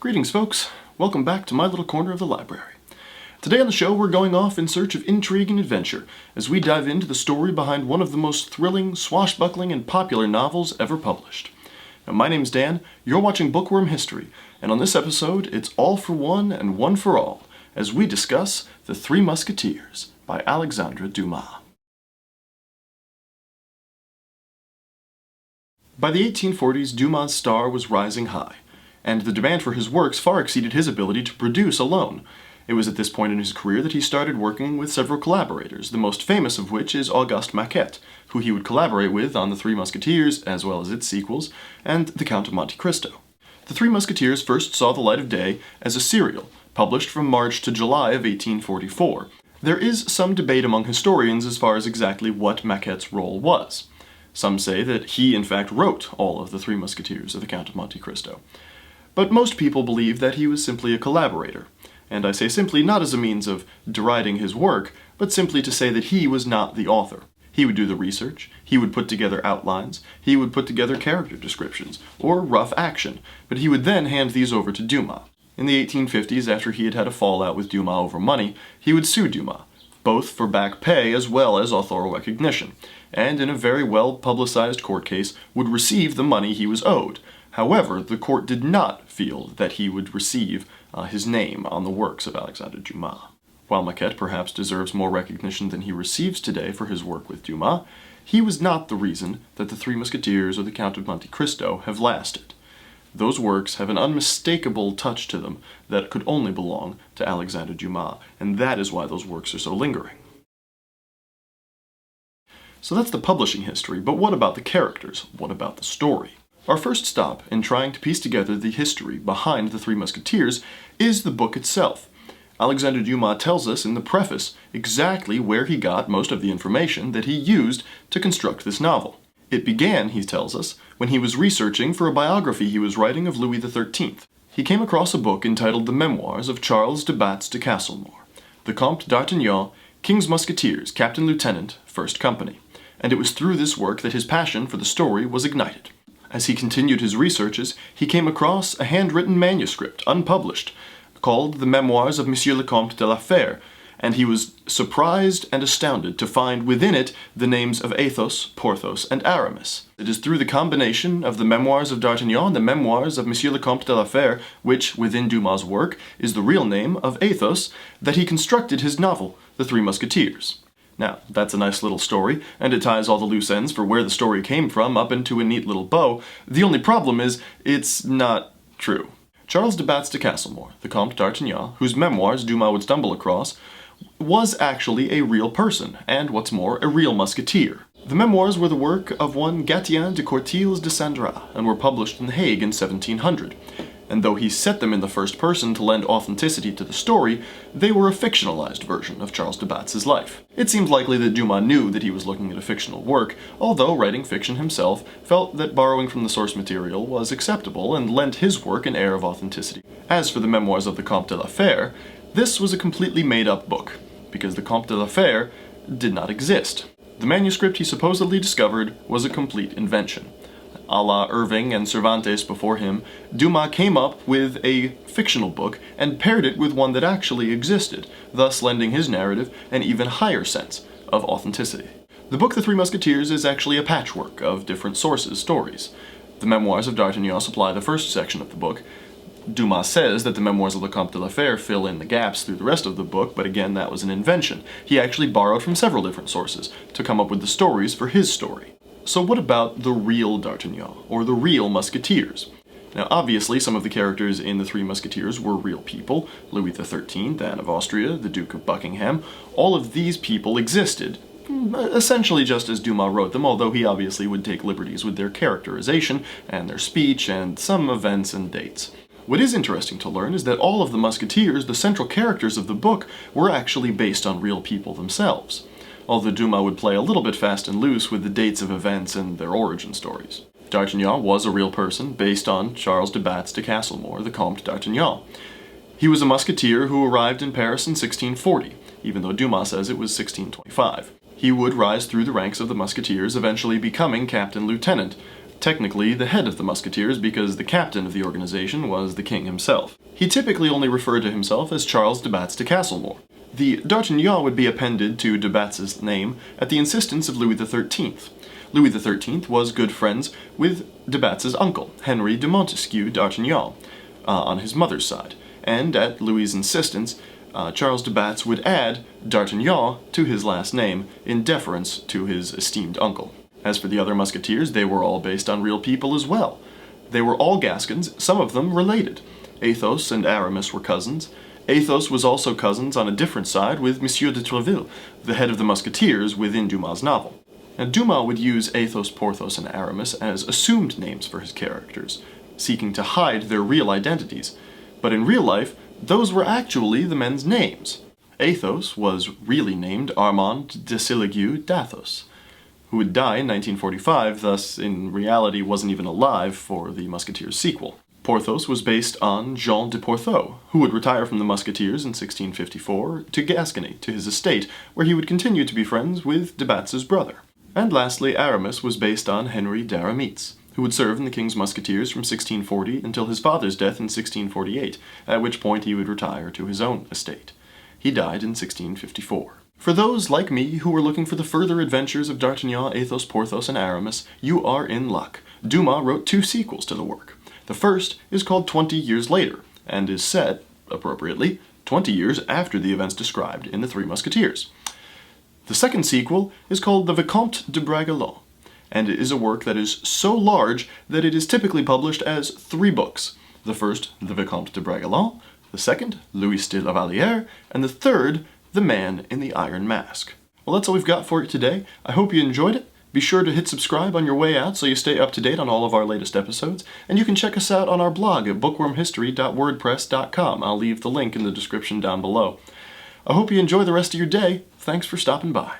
Greetings, folks. Welcome back to my little corner of the library. Today on the show, we're going off in search of intrigue and adventure as we dive into the story behind one of the most thrilling, swashbuckling, and popular novels ever published. Now, my name's Dan, you're watching Bookworm History, and on this episode, it's all for one and one for all, as we discuss The Three Musketeers by Alexandre Dumas. By the 1840s, Dumas' star was rising high, and the demand for his works far exceeded his ability to produce alone. It was at this point in his career that he started working with several collaborators, the most famous of which is August Maquet, who he would collaborate with on The Three Musketeers, as well as its sequels, and The Count of Monte Cristo. The Three Musketeers first saw the light of day as a serial, published from March to July of 1844. There is some debate among historians as far as exactly what Maquet's role was. Some say that he, in fact, wrote all of The Three Musketeers of The Count of Monte Cristo. But most people believe that he was simply a collaborator, and I say simply not as a means of deriding his work, but simply to say that he was not the author. He would do the research, he would put together outlines, he would put together character descriptions, or rough action, but he would then hand these over to Dumas. In the 1850s, after he had had a fallout with Dumas over money, he would sue Dumas, both for back pay as well as authorial recognition, and in a very well-publicized court case would receive the money he was owed. However, the court did not feel that he would receive his name on the works of Alexandre Dumas. While Maquet perhaps deserves more recognition than he receives today for his work with Dumas, he was not the reason that The Three Musketeers or The Count of Monte Cristo have lasted. Those works have an unmistakable touch to them that could only belong to Alexandre Dumas, and that is why those works are so lingering. So that's the publishing history, but what about the characters? What about the story? Our first stop in trying to piece together the history behind The Three Musketeers is the book itself. Alexandre Dumas tells us in the preface exactly where he got most of the information that he used to construct this novel. It began, he tells us, when he was researching for a biography he was writing of Louis XIII. He came across a book entitled The Memoirs of Charles de Batz-Castelmore, the Comte d'Artagnan, King's Musketeers, Captain Lieutenant, First Company, and it was through this work that his passion for the story was ignited. As he continued his researches, he came across a handwritten manuscript, unpublished, called The Memoirs of Monsieur le Comte de la Fère, and he was surprised and astounded to find within it the names of Athos, Porthos, and Aramis. It is through the combination of the Memoirs of D'Artagnan and the Memoirs of Monsieur le Comte de la Fère, which, within Dumas' work, is the real name of Athos, that he constructed his novel, The Three Musketeers. Now, that's a nice little story, and it ties all the loose ends for where the story came from up into a neat little bow. The only problem is, it's not true. Charles de Batz-Castelmore, the Comte d'Artagnan, whose memoirs Dumas would stumble across, was actually a real person, and what's more, a real musketeer. The memoirs were the work of one Gatien de Courtils de Sandras, and were published in The Hague in 1700. And though he set them in the first person to lend authenticity to the story, they were a fictionalized version of Charles de Batz's life. It seems likely that Dumas knew that he was looking at a fictional work, although writing fiction himself, felt that borrowing from the source material was acceptable and lent his work an air of authenticity. As for the Memoirs of the Comte de la Fère, this was a completely made-up book, because the Comte de la Fère did not exist. The manuscript he supposedly discovered was a complete invention. A la Irving and Cervantes before him, Dumas came up with a fictional book and paired it with one that actually existed, thus lending his narrative an even higher sense of authenticity. The book The Three Musketeers is actually a patchwork of different sources' stories. The Memoirs of D'Artagnan supply the first section of the book. Dumas says that the Memoirs of the Comte de la Fère fill in the gaps through the rest of the book, but again, that was an invention. He actually borrowed from several different sources to come up with the stories for his story. So what about the real D'Artagnan, or the real Musketeers? Now obviously some of the characters in The Three Musketeers were real people. Louis XIII, Anne of Austria, the Duke of Buckingham. All of these people existed, essentially just as Dumas wrote them, although he obviously would take liberties with their characterization, and their speech, and some events and dates. What is interesting to learn is that all of the Musketeers, the central characters of the book, were actually based on real people themselves, although Dumas would play a little bit fast and loose with the dates of events and their origin stories. D'Artagnan was a real person based on Charles de Batz-Castelmore, the Comte d'Artagnan. He was a musketeer who arrived in Paris in 1640, even though Dumas says it was 1625. He would rise through the ranks of the musketeers, eventually becoming captain lieutenant, technically the head of the Musketeers because the captain of the organization was the king himself. He typically only referred to himself as Charles de Batz-Castelmore. The D'Artagnan would be appended to de Batz's name at the insistence of Louis XIII. Louis XIII was good friends with de Batz's uncle, Henry de Montesquieu d'Artagnan, on his mother's side, and at Louis's insistence, Charles de Batz would add D'Artagnan to his last name in deference to his esteemed uncle. As for the other Musketeers, they were all based on real people as well. They were all Gascons, some of them related. Athos and Aramis were cousins. Athos was also cousins on a different side with Monsieur de Treville, the head of the Musketeers within Dumas' novel. Now, Dumas would use Athos, Porthos, and Aramis as assumed names for his characters, seeking to hide their real identities. But in real life, those were actually the men's names. Athos was really named Armand de Sillegieu d'Athos, who would die in 1945, thus in reality wasn't even alive for the Musketeers sequel. Porthos was based on Jean de Porthos, who would retire from the Musketeers in 1654 to Gascony, to his estate, where he would continue to be friends with de Batz's brother. And lastly, Aramis was based on Henry d'Aramis, who would serve in the King's Musketeers from 1640 until his father's death in 1648, at which point he would retire to his own estate. He died in 1654. For those, like me, who were looking for the further adventures of D'Artagnan, Athos, Porthos, and Aramis, you are in luck. Dumas wrote 2 sequels to the work. The first is called 20 Years Later, and is set, appropriately, 20 years after the events described in the Three Musketeers. The second sequel is called The Vicomte de Bragelonne, and it is a work that is so large that it is typically published as 3 books. The first, The Vicomte de Bragelonne, the second, Louis de la Vallière, and the third, The Man in the Iron Mask. Well, that's all we've got for you today. I hope you enjoyed it. Be sure to hit subscribe on your way out so you stay up to date on all of our latest episodes, and you can check us out on our blog at bookwormhistory.wordpress.com. I'll leave the link in the description down below. I hope you enjoy the rest of your day. Thanks for stopping by.